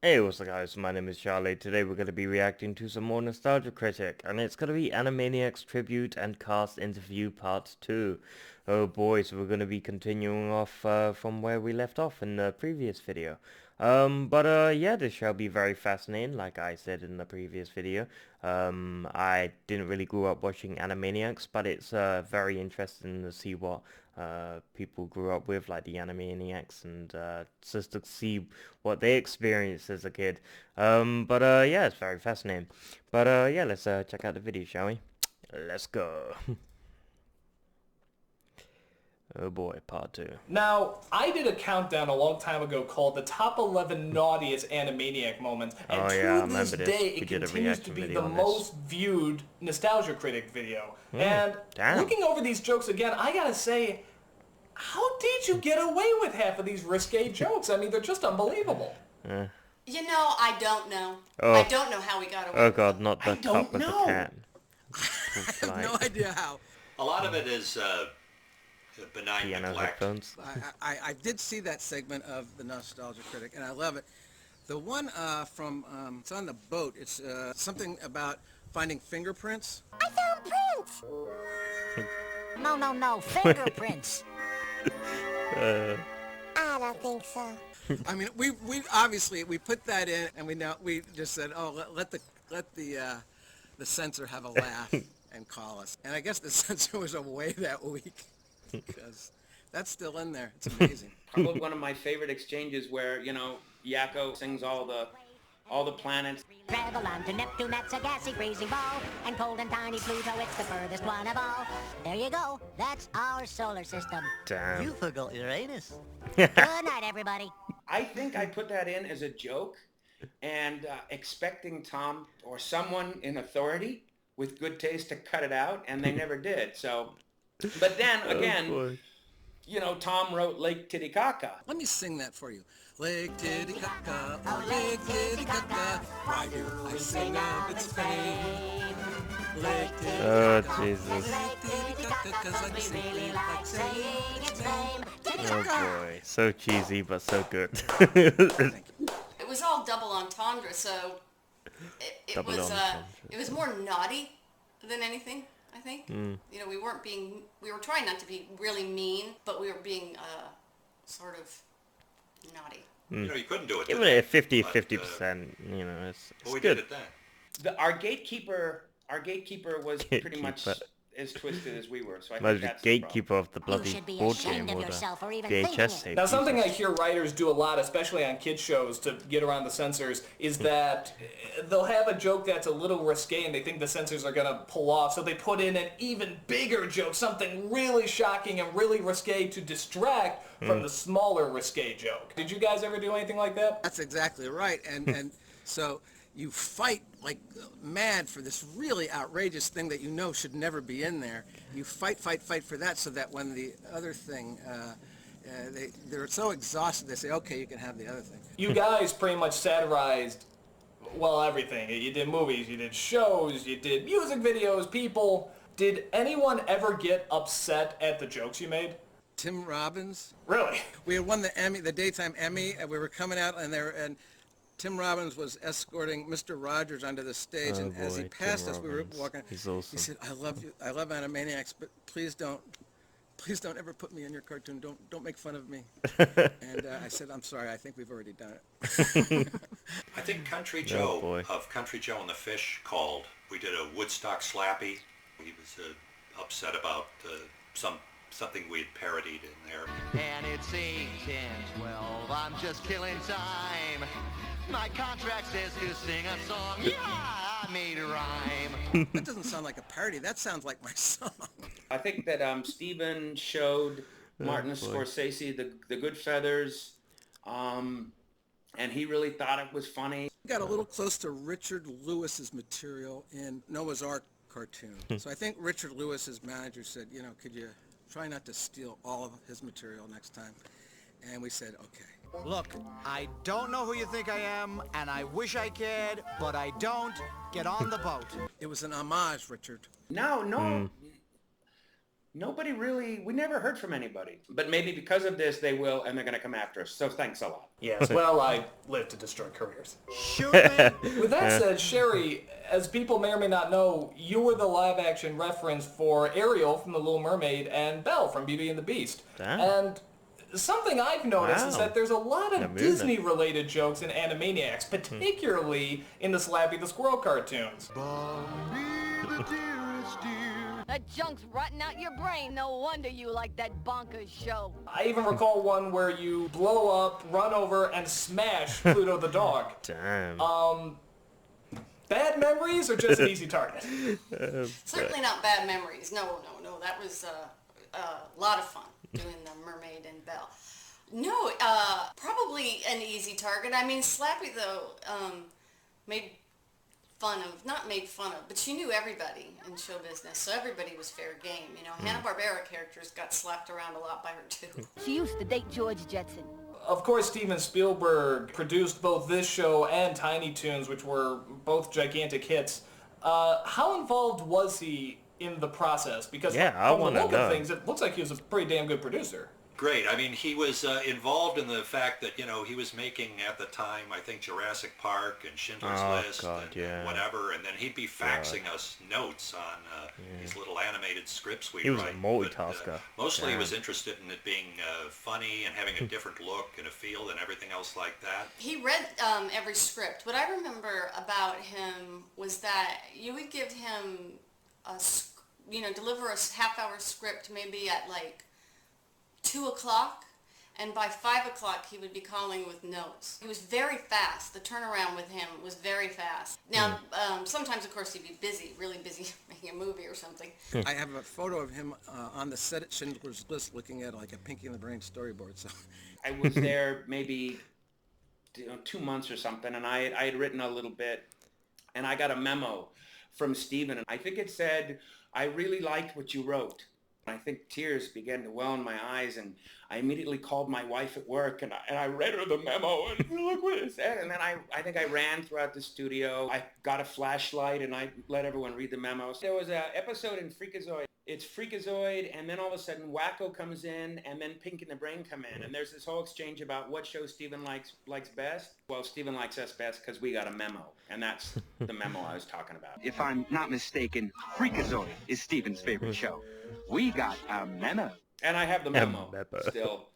Hey, what's up guys, my name is Charlie. Today we're going to be reacting to some more Nostalgia Critic, and it's going to be Animaniacs Tribute and Cast Interview Part 2. Oh boy, so we're going to be continuing off from where we left off in the previous video. Yeah, this shall be very fascinating, like I said in the previous video. I didn't really grow up watching Animaniacs, but it's very interesting to see what people grew up with, like the Animaniacs, and just to see what they experienced as a kid. Yeah, it's very fascinating. Yeah, let's check out the video, shall we? Let's go. Oh boy, part 2. Now, I did a countdown a long time ago called the top 11 naughtiest Animaniac moments, and Oh yeah, I to this remember this. day, We it did a continues to reaction be video the on this. most viewed Nostalgia Critic video. Hmm, And damn. looking over these jokes again, I gotta say, how did you get away with half of these risque jokes? I mean, they're just unbelievable. Uh, You know, I don't know. I oh, don't know how we got away oh with god, them. not I the cup don't with the know. cat. I have no idea how. A lot of it is benign Piano neglect. headphones. I did see that segment of the Nostalgia Critic, and I love it. The one from it's on the boat. It's something about finding fingerprints. I found prints! No, fingerprints. Uh, I don't think so. I mean, we obviously we put that in, and we just said, oh, let the censor have a laugh and call us. And I guess the censor was away that week because that's still in there. It's amazing. Probably one of my favorite exchanges where, Yakko sings all the planets. Travel on to Neptune, that's a gassy, crazy ball. And cold and tiny Pluto, it's the furthest one of all. There you go. That's our solar system. damn. You forgot Uranus. Good night, everybody. I think I put that in as a joke and expecting Tom or someone in authority with good taste to cut it out, and they never did. So, but then again, boy. Tom wrote Lake Titicaca. Let me sing that for you. Lake Titicaca, oh Lake Titicaca, why do I sing of its fame? Lake Oh, Titicaca, Jesus. Lake Titicaca, 'cause I simply like saying its name. Oh boy, so cheesy but so good. It was all double entendre, so it Double was entendre. it was more naughty than anything. I think. We were trying not to be really mean, but we were being sort of naughty. You couldn't do it Give today. it a but, 50%, it's But we good. did it then. Our gatekeeper was pretty much Gatekeeper. as twisted as we were. So I Well, think the that's the problem. gatekeeper of the You bloody should be board game ashamed of or the yourself for even thinking VHS it. tape. Now, something I Jesus. hear writers do a lot, especially on kids shows to get around the censors, is that they'll have a joke that's a little risque and they think the censors are going to pull off, so they put in an even bigger joke, something really shocking and really risque to distract from the smaller risque joke. Did you guys ever do anything like that? That's exactly right. And so you fight like mad for this really outrageous thing that you know should never be in there. You fight for that so that when the other thing, they're so exhausted they say, okay, you can have the other thing. You guys pretty much satirized, well, everything. You did movies, you did shows, you did music videos, people. Did anyone ever get upset at the jokes you made? Tim Robbins, Really? we had won the Emmy, the daytime Emmy, and we were coming out and Tim Robbins was escorting Mr. Rogers onto the stage, Oh and as he boy, passed Tim us, we were Robbins. walking. He's He awesome. said, "I love you. I love Animaniacs, but please don't ever put me in your cartoon. Don't make fun of me." And I said, "I'm sorry. I think we've already done it." I think Country Joe boy. of Country Joe and the Fish called. We did a Woodstock Slappy. He was upset about something we had parodied in there. And it's 8:10:12. I'm just killing time. My contract says to sing a song. Yeah, I made a rhyme. That doesn't sound like a parody. That sounds like my song. I think that Steven showed Martin boy. Scorsese the Good Feathers, and he really thought it was funny. Got a little close to Richard Lewis's material in Noah's Ark cartoon. So I think Richard Lewis's manager said, could you try not to steal all of his material next time? And we said, okay. Look, I don't know who you think I am, and I wish I cared, but I don't. Get on the boat. It was an homage, Richard. No, nobody really, we never heard from anybody. But maybe because of this, they will, and they're going to come after us. So thanks a lot. Yes, well, I live to destroy careers. Shoot me. With that said, Sherry, as people may or may not know, you were the live-action reference for Ariel from The Little Mermaid and Belle from Beauty and the Beast. Damn. And something I've noticed is Wow. that there's a lot of Amazing. Disney-related jokes in Animaniacs, particularly in the Slappy the Squirrel cartoons. That junk's rotting out your brain. No wonder you like that bonkers show. I even recall one where you blow up, run over, and smash Pluto the dog. Damn. Bad memories or just an easy target? Certainly not bad memories. No. That was a lot of fun doing the Mermaid and Belle. No, probably an easy target. I mean, Slappy, though, not made fun of, but she knew everybody in show business, so everybody was fair game. You know, Hanna-Barbera characters got slapped around a lot by her, too. She used to date George Jetson. Of course, Steven Spielberg produced both this show and Tiny Toons, which were both gigantic hits. How involved was he in the process? Because Yeah, I from the wanna look know. of things, it looks like he was a pretty damn good producer. Great. I mean, he was involved in the fact that, you know, he was making at the time, I think, Jurassic Park and Schindler's Oh, List God, and yeah. whatever, and then he'd be faxing us notes on these little animated scripts we'd He was a write. multitasker. Mostly he Damn. was interested in it being funny and having a different look and a feel and everything else like that. He read every script. What I remember about him was that you would give him deliver a half-hour script maybe at like 2 o'clock, and by 5 o'clock he would be calling with notes. He was very fast. The turnaround with him was very fast. Now, sometimes, of course, he'd be busy, really busy making a movie or something. I have a photo of him on the set at Schindler's List looking at like a Pinky and the Brain storyboard. So I was there maybe 2 months or something, and I had written a little bit, and I got a memo from Steven, and I think it said, "I really liked what you wrote." I think tears began to well in my eyes, and I immediately called my wife at work, and I read her the memo, and look what it said. And then I think I ran throughout the studio. I got a flashlight, and I let everyone read the memos. There was an episode in Freakazoid. It's Freakazoid, and then all of a sudden Wacko comes in, and then Pink and the Brain come in, and there's this whole exchange about what show Steven likes best. Well, Steven likes us best because we got a memo, and that's the memo I was talking about. If I'm not mistaken, Freakazoid is Steven's favorite show. We got a memo. And I have the memo memo. still.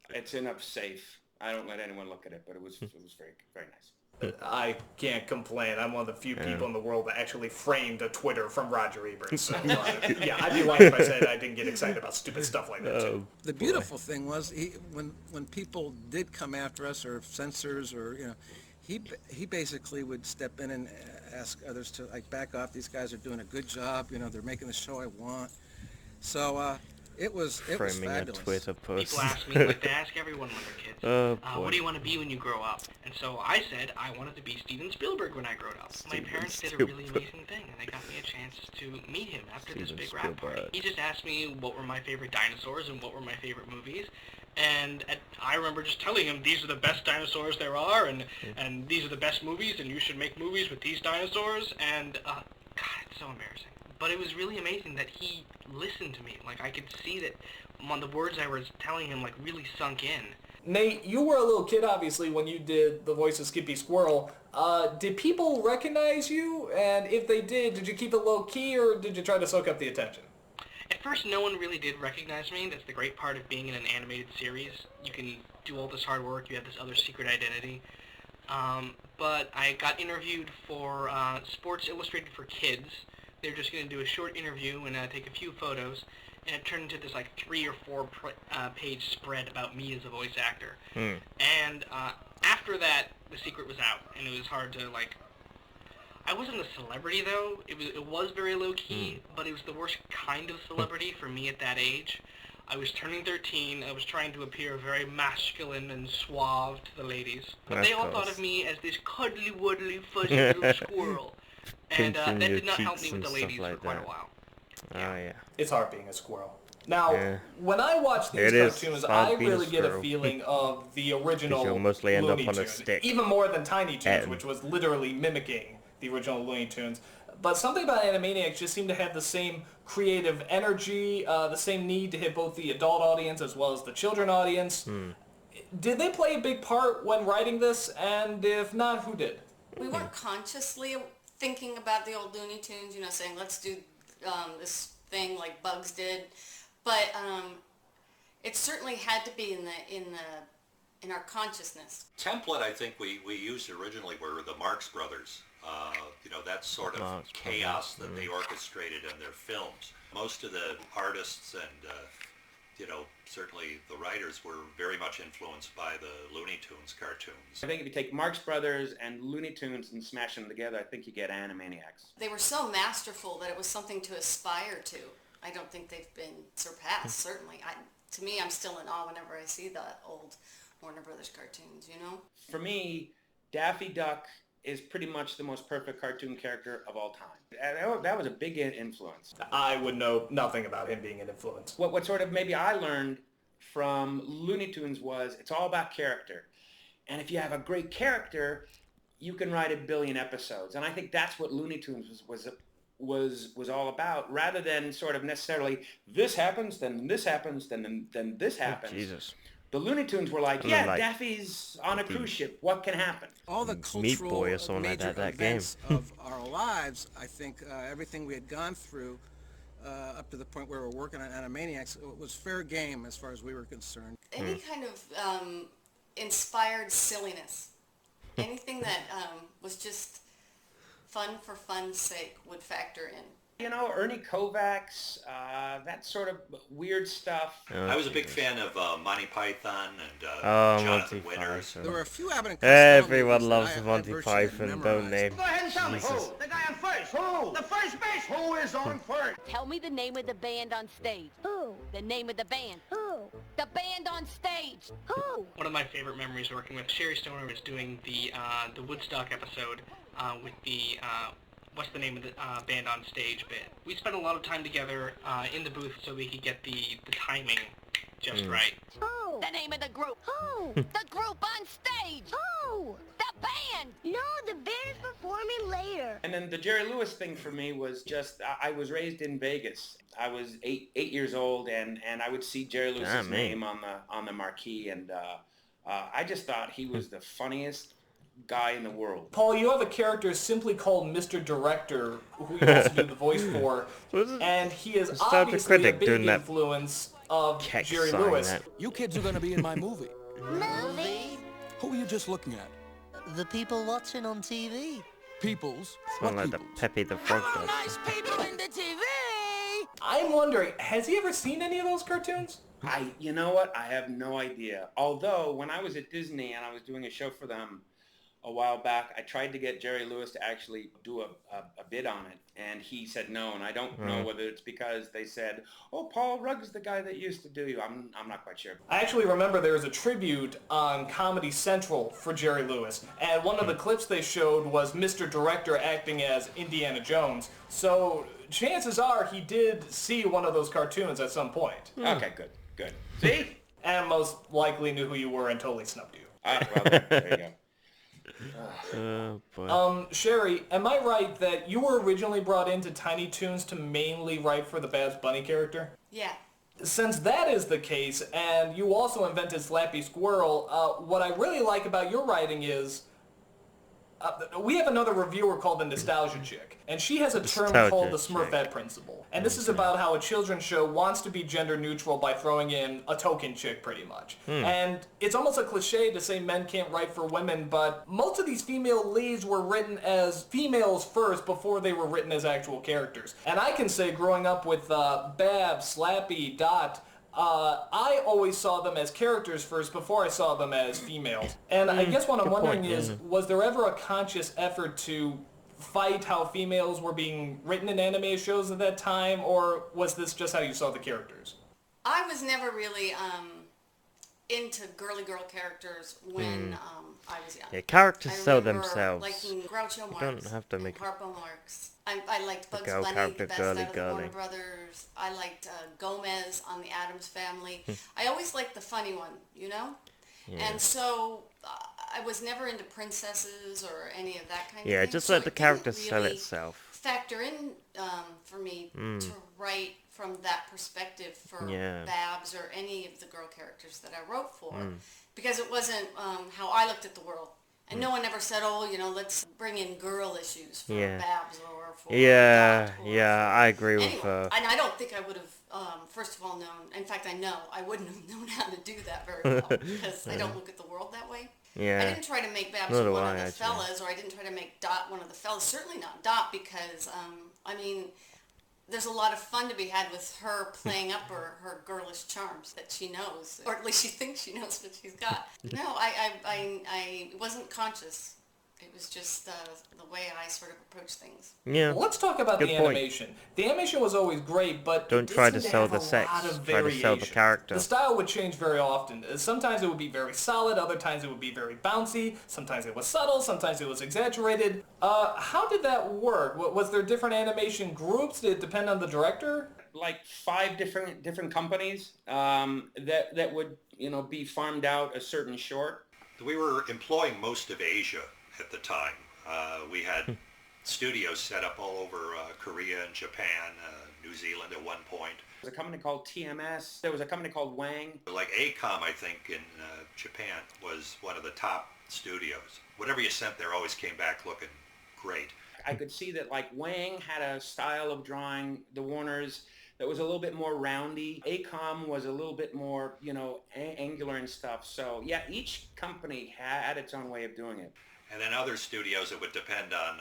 It's in a safe. I don't let anyone look at it, but it was very, very nice. I can't complain. I'm one of the few people in the world that actually framed a Twitter from Roger Ebert. So, yeah, I'd be lying if I said I didn't get excited about stupid stuff like that, too. the beautiful thing was when people did come after us, or censors, or he basically would step in and ask others to like back off. These guys are doing a good job. They're making the show I want. So it was Framing a fabulous. Twitter post. People ask me, like they ask everyone when they're kids, Oh, boy. what do you want to be when you grow up? And so I said I wanted to be Steven Spielberg when I grew up. My parents did a really amazing thing, and they got me a chance to meet him after this big rap party. He just asked me what were my favorite dinosaurs and what were my favorite movies. And I remember just telling him, these are the best dinosaurs there are, and these are the best movies, and you should make movies with these dinosaurs. And, God, it's so embarrassing. But it was really amazing that he listened to me. Like, I could see that the words I was telling him, like, really sunk in. Nate, you were a little kid, obviously, when you did the voice of Skippy Squirrel. Did people recognize you? And if they did you keep it low-key, or did you try to soak up the attention? At first, no one really did recognize me. That's the great part of being in an animated series. You can do all this hard work. You have this other secret identity. But I got interviewed for Sports Illustrated for Kids. They're just going to do a short interview and take a few photos, and it turned into this like 3 or 4 page spread about me as a voice actor. And after that, the secret was out, and it was hard to like. I wasn't a celebrity though. It was very low key, but it was the worst kind of celebrity for me at that age. I was turning 13. I was trying to appear very masculine and suave to the ladies, but they all thought of me as this cuddly, wuddly, fuzzy little squirrel. And that did not help me with the ladies for quite a while. Oh, yeah. It's hard being a squirrel. Now, when I watch these cartoons, I really get a feeling of the original you'll mostly end up Looney on a Tunes, stick. even more than Tiny Toons, which was literally mimicking the original Looney Tunes. but something about Animaniacs just seemed to have the same creative energy, the same need to hit both the adult audience as well as the children audience. Did they play a big part when writing this? And if not, who did? We weren't consciously thinking about the old Looney Tunes, saying let's do this thing like Bugs did, but it certainly had to be in our consciousness. Template I think we used originally were the Marx Brothers. That sort of Marx chaos Brothers. that they orchestrated in their films. Most of the artists and certainly the writers were very much influenced by the Looney Tunes cartoons. I think if you take Marx Brothers and Looney Tunes and smash them together, I think you get Animaniacs. They were so masterful that it was something to aspire to. I don't think they've been surpassed, certainly. To me, I'm still in awe whenever I see the old Warner Brothers cartoons, For me, Daffy Duck is pretty much the most perfect cartoon character of all time. That was a big influence. I would know nothing about him being an influence. What sort of maybe I learned from Looney Tunes was it's all about character. And if you have a great character, you can write 1 billion episodes. And I think that's what Looney Tunes was all about, rather than sort of necessarily this happens, then this happens, then this happens. Jesus. The Looney Tunes were like, Daffy's on a cruise ship. What can happen? All the Meat cultural Boy or something like major that events of our lives, I think everything we had gone through up to the point where we're working on Animaniacs, it was fair game as far as we were concerned. Any kind of inspired silliness, anything that was just fun for fun's sake would factor in. Ernie Kovacs, that sort of weird stuff. I was a big fan of Monty Python and Jonathan Monty Winters. There were a few Abbott and Costello Everyone movies loves that I Monty virtually Python, don't memorized. they? Go ahead and tell me. Jesus. Who? The guy on first. Who? The first base. Who is on first? Tell me the name of the band on stage. Who? The name of the band. Who? The band on stage. Who? One of my favorite memories working with Sherry Stoner was doing the Woodstock episode with the what's the name of the band on stage bit. We spent a lot of time together in the booth so we could get the timing just right. Who? The name of the group. Who? The group on stage. Who? The band. No, the band is performing later. And then the Jerry Lewis thing for me was just, I was raised in Vegas. I was eight years old, and I would see Jerry Lewis's name on the marquee, and I just thought he was the funniest guy in the world. Paul, you have a character simply called Mr. Director, who you also do the voice for, and he is obviously a big influence of Jerry Lewis. You kids are going to be in my movie. Movie? Who are you just looking at? The people watching on TV. Peoples? Something like the Pepe the Frog Hello, dog. nice people in the TV! I'm wondering, has he ever seen any of those cartoons? You know what? I have no idea. Although, when I was at Disney and I was doing a show for them a while back, I tried to get Jerry Lewis to actually do a bid on it, and he said no, and I don't know whether it's because they said, oh, Paul Rugg's the guy that used to do you. I'm not quite sure. I actually remember there was a tribute on Comedy Central for Jerry Lewis, and one of the clips they showed was Mr. Director acting as Indiana Jones, so chances are he did see one of those cartoons at some point. Okay, good. See? And most likely knew who you were and totally snubbed you. Well, there you go. Sherry, am I right that you were originally brought into Tiny Toons to mainly write for the Babs Bunny character? Yeah. Since that is the case, and you also invented Slappy Squirrel, what I really like about your writing is we have another reviewer called the Nostalgia Chick, and she has a term called the Smurfette Principle. And this is about how a children's show wants to be gender neutral by throwing in a token chick, pretty much. And it's almost a cliche to say men can't write for women, but most of these female leads were written as females first before they were written as actual characters. And I can say, growing up with Bab, Slappy, Dot, I always saw them as characters first before I saw them as females. And I guess what I'm wondering is, was there ever a conscious effort to fight how females were being written in anime shows at that time, or was this just how you saw the characters? I was never really into girly girl characters when I was young. Yeah, characters I sell remember themselves. liking Groucho Marx, don't have to make Harpo Marx. I liked Bugs girl Bunny, character, the best girly, out of the girly. Warner Brothers. I liked Gomez on the Addams Family. I always liked the funny one, you know? Yeah. And so I was never into princesses or any of that kind of thing. Yeah, just so let the it didn't character sell really itself. factor in for me to write from that perspective for Yeah. Babs or any of the girl characters that I wrote for, because it wasn't how I looked at the world. And no one ever said, oh, you know, let's bring in girl issues for Yeah. Babs or for Yeah, Dot or yeah, I agree with anyway. And I don't think I would have, first of all, known. In fact, I know I wouldn't have known how to do that very well because I don't look at the world that way. Yeah. I didn't try to make Babs Nor do one I, of the actually. fellas, or I didn't try to make Dot one of the fellas. Certainly not Dot, because, I mean, there's a lot of fun to be had with her playing up her girlish charms that she knows, or at least she thinks she knows what she's got. No, I wasn't conscious. It was just the way I sort of approach things. Yeah. Well, let's talk about Good the point. animation. The animation was always great, but Don't it try to seemed sell have the a sex. lot of Try to sell the variation. character. The style would change very often. Sometimes it would be very solid, other times it would be very bouncy, sometimes it was subtle, sometimes it was exaggerated. How did that work? Was there different animation groups? Did it depend on the director? Like 5 different companies that would, you know, be farmed out a certain short. We were employing most of Asia at the time. We had studios set up all over Korea and Japan, New Zealand at one point. There was a company called TMS. There was a company called Wang. Like ACOM, I think, in Japan was one of the top studios. Whatever you sent there always came back looking great. I could see that like Wang had a style of drawing, the Warners, that was a little bit more roundy. ACOM was a little bit more, you know, angular and stuff. So yeah, each company had its own way of doing it. And then other studios, it would depend on,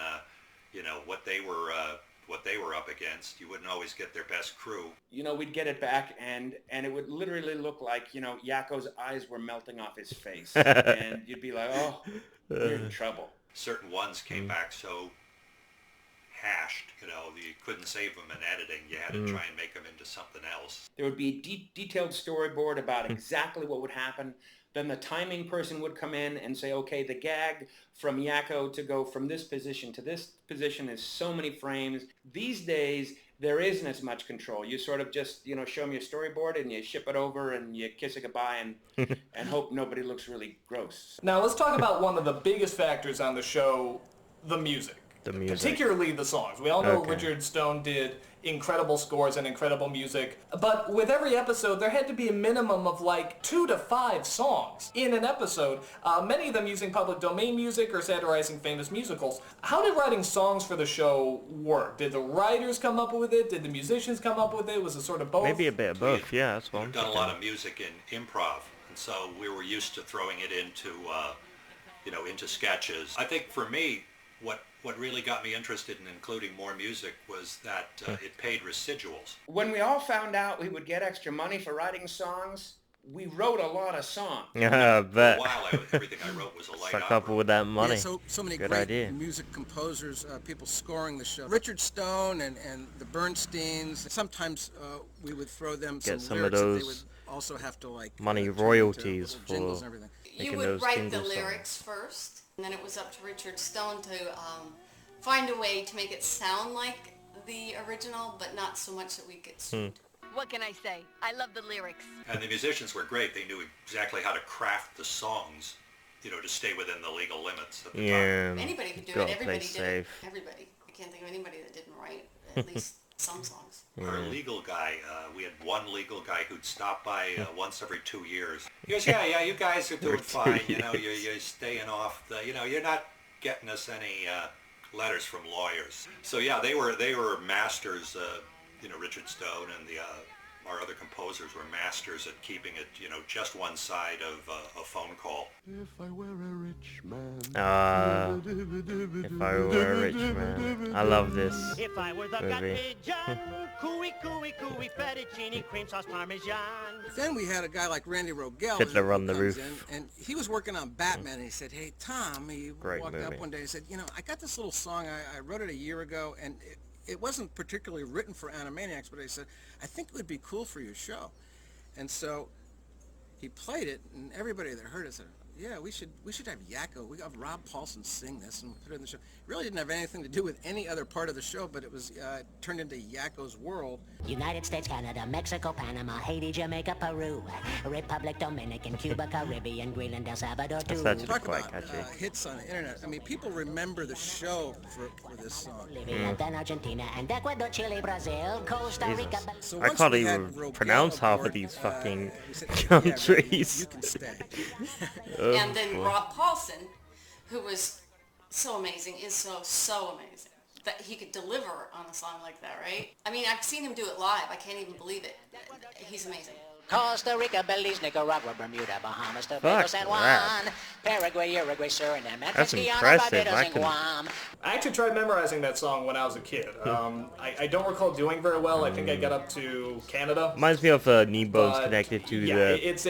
you know, what they were up against. You wouldn't always get their best crew. You know, we'd get it back, and it would literally look like, you know, Yakko's eyes were melting off his face. And you'd be like, oh, you're in trouble. Certain ones came back so hashed, you know, you couldn't save them in editing. You had to try and make them into something else. There would be a detailed storyboard about exactly what would happen. Then the timing person would come in and say, okay, the gag from Yakko to go from this position to this position is so many frames. These days, there isn't as much control. You sort of just, you know, show me a storyboard and you ship it over and you kiss it goodbye and hope nobody looks really gross. Now let's talk about one of the biggest factors on the show, the music. The music. Particularly the songs. We all know Okay. Richard Stone did incredible scores and incredible music, but with every episode there had to be a minimum of like 2 to 5 songs in an episode, many of them using public domain music or satirizing famous musicals. How did writing songs for the show work? Did the writers come up with it? Did the musicians come up with it? Was it sort of both? Maybe a bit of both, yeah, that's what I'm We've done a thinking. lot of music in improv, and so we were used to throwing it into, you know, into sketches. I think for me, what really got me interested in including more music was that it paid residuals. When we all found out we would get extra money for writing songs, we wrote a lot of songs. Yeah, I bet. For a while, everything I wrote was a light Suck opera. up with that money. Yeah, so many Good great idea. music composers, people scoring the show. Richard Stone and the Bernsteins. Sometimes we would throw them Get some some of lyrics that they those would also have to like money turn into royalties little jingles for and everything. You making would those write the jingle songs. lyrics first, and then it was up to Richard Stone to find a way to make it sound like the original, but not so much that we get sued. What can I say? I love the lyrics. And the musicians were great. They knew exactly how to craft the songs, you know, to stay within the legal limits at the time. Yeah, Anybody could do gotta it. Everybody play did safe. it. Everybody. I can't think of anybody that didn't write at least some songs. Our legal guy, we had one legal guy who'd stop by once every 2 years. He goes, yeah, you guys are doing fine. You know, you're staying off the, you know, you're not getting us any letters from lawyers. So yeah, they were masters. You know, Richard Stone and our other composers were masters at keeping it, you know, just one side of a phone call. If I were a rich man. If I were a rich man. I love this If I were the movie. Pigeon, cooey, cooey, cooey, fettuccine, cream sauce, parmesan. Then we had a guy like Randy Rogel. Fiddler who on the comes Roof. in, and he was working on Batman, and he said, hey, Tom, he Great walked movie. up one day and said, you know, I got this little song, I wrote it a year ago, and it wasn't particularly written for Animaniacs, but I said, I think it would be cool for your show. And so he played it, and everybody that heard it said, yeah, we should have Yakko. We got Rob Paulson sing this and put it in the show. It really didn't have anything to do with any other part of the show, but it was turned into Yakko's world. United States, Canada, Mexico, Panama, Haiti, Jamaica, Peru, Republic, Dominican, Cuba, Caribbean, Greenland, El Salvador, too. That's actually Talk quite about catchy. hits on the internet. I mean, people remember the show for this song. Then Argentina and Ecuador, Chile, Brazil, Costa Rica. So I once can't we even had Rogel pronounce half of aboard, these fucking we said, "Yeah, Randy, countries. you can stay." Oh, And then boy. Rob Paulson, who was so amazing, is so amazing that he could deliver on a song like that, right? I mean, I've seen him do it live. I can't even believe it. He's amazing. Costa Rica, Belize, Nicaragua, Bermuda, Bahamas, Tobago, San Juan, that. Paraguay, Uruguay, Suriname, That's Guyana, impressive. Barbados, I and can- Guam. I actually tried memorizing that song when I was a kid. I don't recall doing very well. I think I got up to Canada. Reminds me of knee bones But, connected to yeah, the it's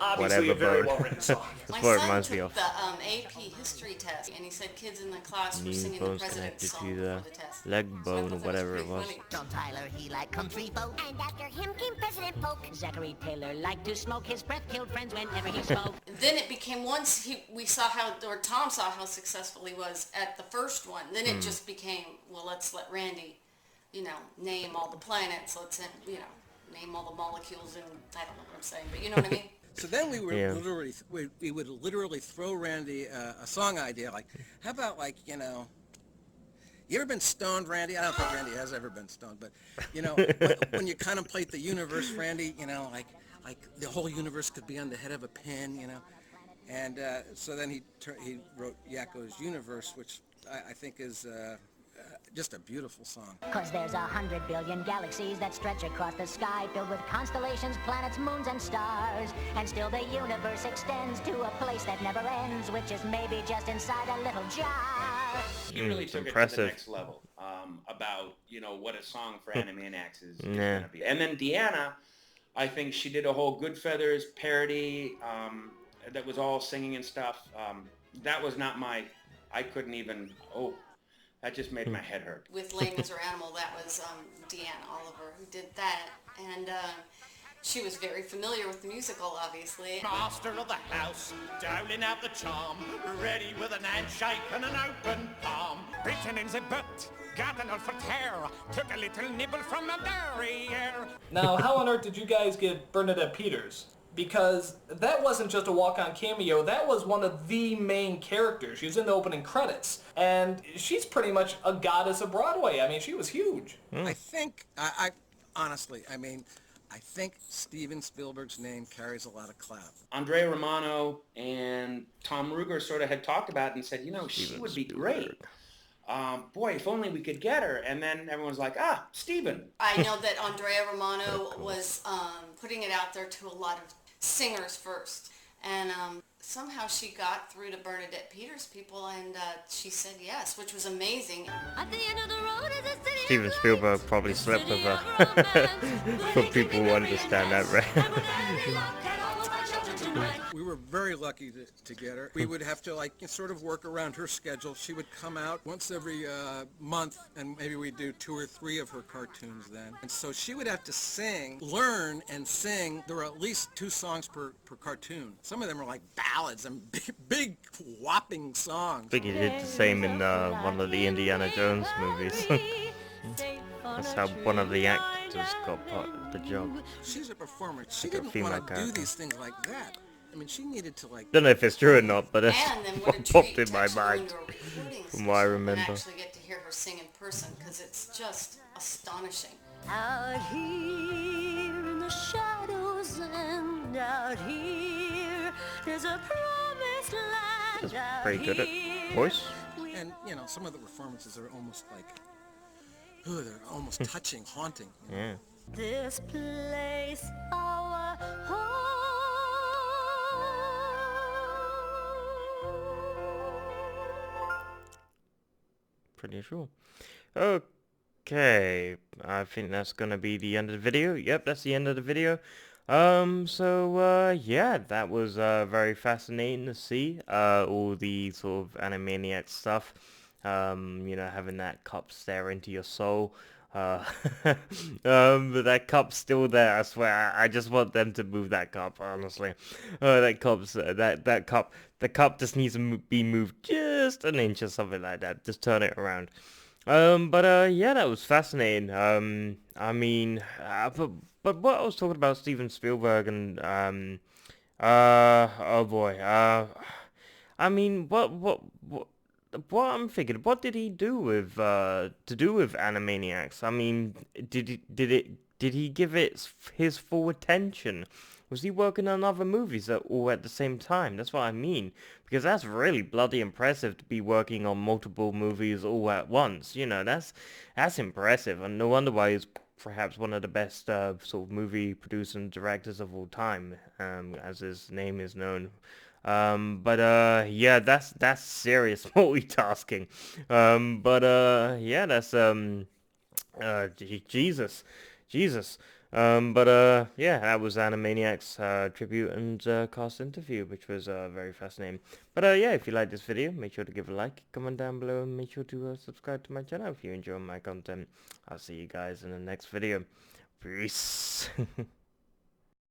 obviously a whatever very bone. well-written song. That's My what it son reminds took me of. the AP history test, and he said kids in the class were Knee singing the bones president's connected song to before the the test. leg So I bone thought or that was whatever it pretty was. funny. John Tyler, he liked country folk. And after him came President Polk. Zachary Taylor liked to smoke. His breath killed friends whenever he spoke. Then it became we saw how, or Tom saw how successful he was at the first one. Then it just became, well, let's let Randy, name all the planets. Let's, name all the molecules, and I don't know what I'm saying, but you know what I mean? So then we were Yeah. literally, we would literally throw Randy a song idea, like, how about like, you ever been stoned, Randy? I don't think Randy has ever been stoned, but, when you contemplate the universe, Randy, like the whole universe could be on the head of a pin, And so then he wrote Yakko's Universe, which I think is just a beautiful song. Cause there's 100 billion galaxies that stretch across the sky, filled with constellations, planets, moons, and stars. And still the universe extends to a place that never ends, which is maybe just inside a little jar. He really it's took it to impressive. the next level about, what a song for Animaniacs is Yeah. going to be. And then Deanna, I think she did a whole Goodfeathers parody that was all singing and stuff. That was not I couldn't even, that just made my head hurt. With Lame as Her Animal, that was Deanne Oliver who did that. And she was very familiar with the musical, obviously. Master of the house, doling out the charm, ready with an handshake and an open palm. Bitten in the butt, got an for tear, took a little nibble from a derriere. Now, how on earth did you guys get Bernadette Peters? Because that wasn't just a walk-on cameo, that was one of the main characters. She was in the opening credits. And she's pretty much a goddess of Broadway. I mean, she was huge. I think, I honestly, I think Steven Spielberg's name carries a lot of clout. Andrea Romano and Tom Ruger sort of had talked about it and said, she Steven would be Spielberg. great. Boy, if only we could get her. And then everyone's like, Steven. I know that Andrea Romano was putting it out there to a lot of singers first. And somehow she got through to Bernadette Peters people, and she said yes, which was amazing. At the end of the road is a city Steven of Spielberg probably slept with her. For people who understand that, right? We were very lucky to get her. We would have to sort of work around her schedule. She would come out once every month, and maybe we'd do 2 or 3 of her cartoons then. And so she would have to learn and sing. There were at least 2 songs per cartoon. Some of them were like ballads and big whopping songs. I think he did the same in one of the Indiana Jones movies. That's how one of the actors got part of the job. She's a performer. She Like a didn't female want to do character. these things like that. I mean, she needed to Don't know if it's true or not, but that's And then what a what popped treat in to my actually go mind into a recording from what I session remember. and actually get to hear her sing in person, because it's just astonishing. Out here in the shadows and out here, there's a promised land. That's pretty good at voice. And, some of the performances are almost they're almost touching, haunting. Yeah. This place, our home. Pretty sure. Okay, I think that's gonna be the end of the video. Yep, that's the end of the video. Yeah, that was very fascinating to see all the sort of Animaniacs stuff. Having that cup stare into your soul. But that cup's still there. I swear. I just want them to move that cup. Honestly, that cup's that cup. The cup just needs to be moved just an inch or something like that. Just turn it around. Yeah, that was fascinating. I mean, but what I was talking about Steven Spielberg and oh boy, I mean, what I'm thinking, what did he do with to do with Animaniacs? I mean, did he give it his full attention? Was he working on other movies all at the same time? That's what I mean. Because that's really bloody impressive to be working on multiple movies all at once. You know, that's impressive, and no wonder why he's perhaps one of the best sort of movie producers and directors of all time, as his name is known. Yeah, that's serious multitasking. Yeah, that's Jesus, Jesus. Yeah, that was Animaniacs tribute and cast interview, which was very fascinating. Yeah, if you like this video, make sure to give a like, comment down below, and make sure to subscribe to my channel if you enjoy my content. I'll see you guys in the next video. Peace.